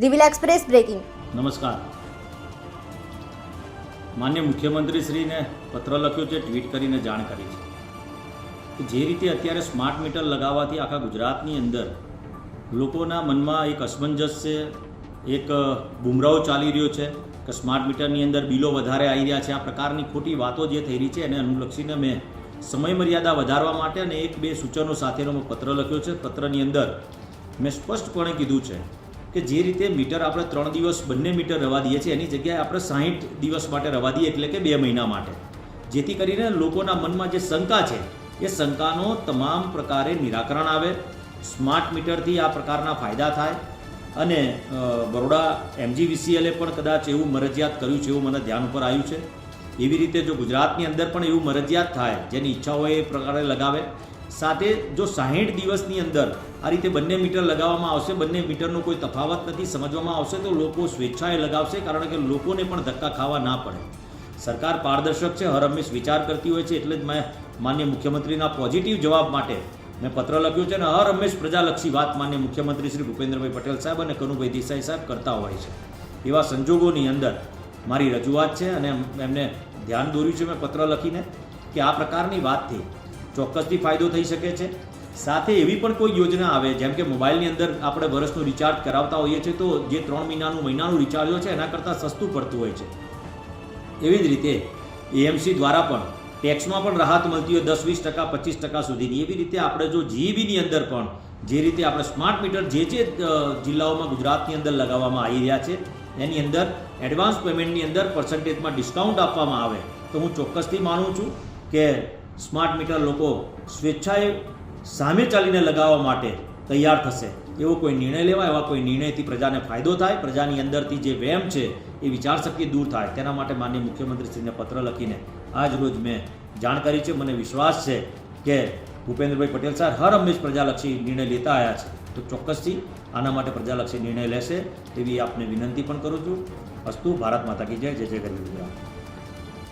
Divya express breaking. નમસ્કાર। માન્ય મુખ્યમંત્રીશ્રીને પત્ર લખ્યો છે, ટ્વીટ કરીને જાણ કરી છે કે જે રીતે અત્યારે સ્માર્ટ મીટર લગાવવાથી આખા ગુજરાતની અંદર લોકોના મનમાં એક અસમંજસ છે, એક બુમરાહો ચાલી રહ્યો છે કે સ્માર્ટ મીટરની અંદર બિલો વધારે આવી રહ્યા છે। આ પ્રકારની ખોટી વાતો જે થઈ રહી છે એને અનુલક્ષીને મેં સમય મર્યાદા વધારવા માટે અને એક બે સૂચનો સાથેનો મેં પત્ર લખ્યો છે। પત્રની અંદર મેં સ્પષ્ટપણે કીધું છે કે જે રીતે મીટર આપણે 3 દિવસ બંને મીટર રવા દઈએ છીએ એની જગ્યાએ આપણે 60 દિવસ માટે રવા દઈએ, એટલે કે 2 મહિના માટે, જેથી કરીને લોકોના મનમાં જે શંકા છે એ શંકાનો તમામ પ્રકારે નિરાકરણ આવે, સ્માર્ટ મીટરથી આ પ્રકારના ફાયદા થાય। અને બરોડા MGVCL પણ કદાચ એવું મરજિયાત કર્યું છે એવું મને ધ્યાન ઉપર આવ્યું છે। એવી રીતે જો ગુજરાતની અંદર પણ એવું મરજિયાત થાય, જેની ઈચ્છા હોય એ પ્રકારે લગાવે। સાથે જો 60 દિવસની અંદર આ રીતે બંને મીટર લગાવવામાં આવશે, બંને મીટરનો કોઈ તફાવત નથી સમજવામાં આવશે, તો લોકો સ્વેચ્છાએ લગાવશે, કારણ કે લોકોને પણ ધક્કા ખાવા ના પડે। સરકાર પારદર્શક છે, હર હંમેશ વિચાર કરતી હોય છે, એટલે જ મેં માન્ય મુખ્યમંત્રીના પોઝિટિવ જવાબ માટે મેં પત્ર લખ્યો છે અને હર હંમેશ પ્રજાલક્ષી વાત માન્ય મુખ્યમંત્રી શ્રી ભૂપેન્દ્રભાઈ પટેલ સાહેબ અને કનુભાઈ દેસાઈ સાહેબ કરતા હોય છે। એવા સંજોગોની અંદર મારી રજૂઆત છે અને એમને ધ્યાન દોર્યું છે મેં પત્ર લખીને કે આ પ્રકારની વાતથી ચોક્કસથી ફાયદો થઈ શકે છે। સાથે એવી પણ કોઈ યોજના આવે, જેમ કે મોબાઈલની અંદર આપણે વર્ષનું રિચાર્જ કરાવતા હોઈએ છીએ, તો જે 3 મહિનાનું રિચાર્જ હોય છે એના કરતાં સસ્તું પડતું હોય છે। એવી જ રીતે AMC દ્વારા પણ ટેક્સમાં પણ રાહત મળતી હોય 10-20%, 25% સુધીની। એવી રીતે આપણે જો GEBની અંદર પણ જે રીતે આપણે સ્માર્ટ મીટર જે જિલ્લાઓમાં ગુજરાતની અંદર લગાવવામાં આવી રહ્યા છે એની અંદર એડવાન્સ પેમેન્ટની અંદર પર્સન્ટેજમાં ડિસ્કાઉન્ટ આપવામાં આવે તો હું ચોક્કસથી માનું છું કે સ્માર્ટ મીટર લોકો સ્વેચ્છાએ સામે ચાલીને લગાવવા માટે તૈયાર થશે। એવો કોઈ નિર્ણય લેવાય, એવા કોઈ નિર્ણયથી પ્રજાને ફાયદો થાય, પ્રજાની અંદરથી જે વહેમ છે એ વિચારશક્તિ દૂર થાય, તેના માટે માન્ય મુખ્યમંત્રીશ્રીને પત્ર લખીને આજ રોજ મેં જાણ કરી છે। મને વિશ્વાસ છે કે ભૂપેન્દ્રભાઈ પટેલ સાહેબ હર હંમેશ પ્રજાલક્ષી નિર્ણય લેતા આવ્યા છે, તો ચોક્કસથી આના માટે પ્રજાલક્ષી નિર્ણય લેશે તેવી આપને વિનંતી પણ કરું છું। અસ્તુ। ભારત માતા કી જય। જય જય ગરવી ગુજરાત।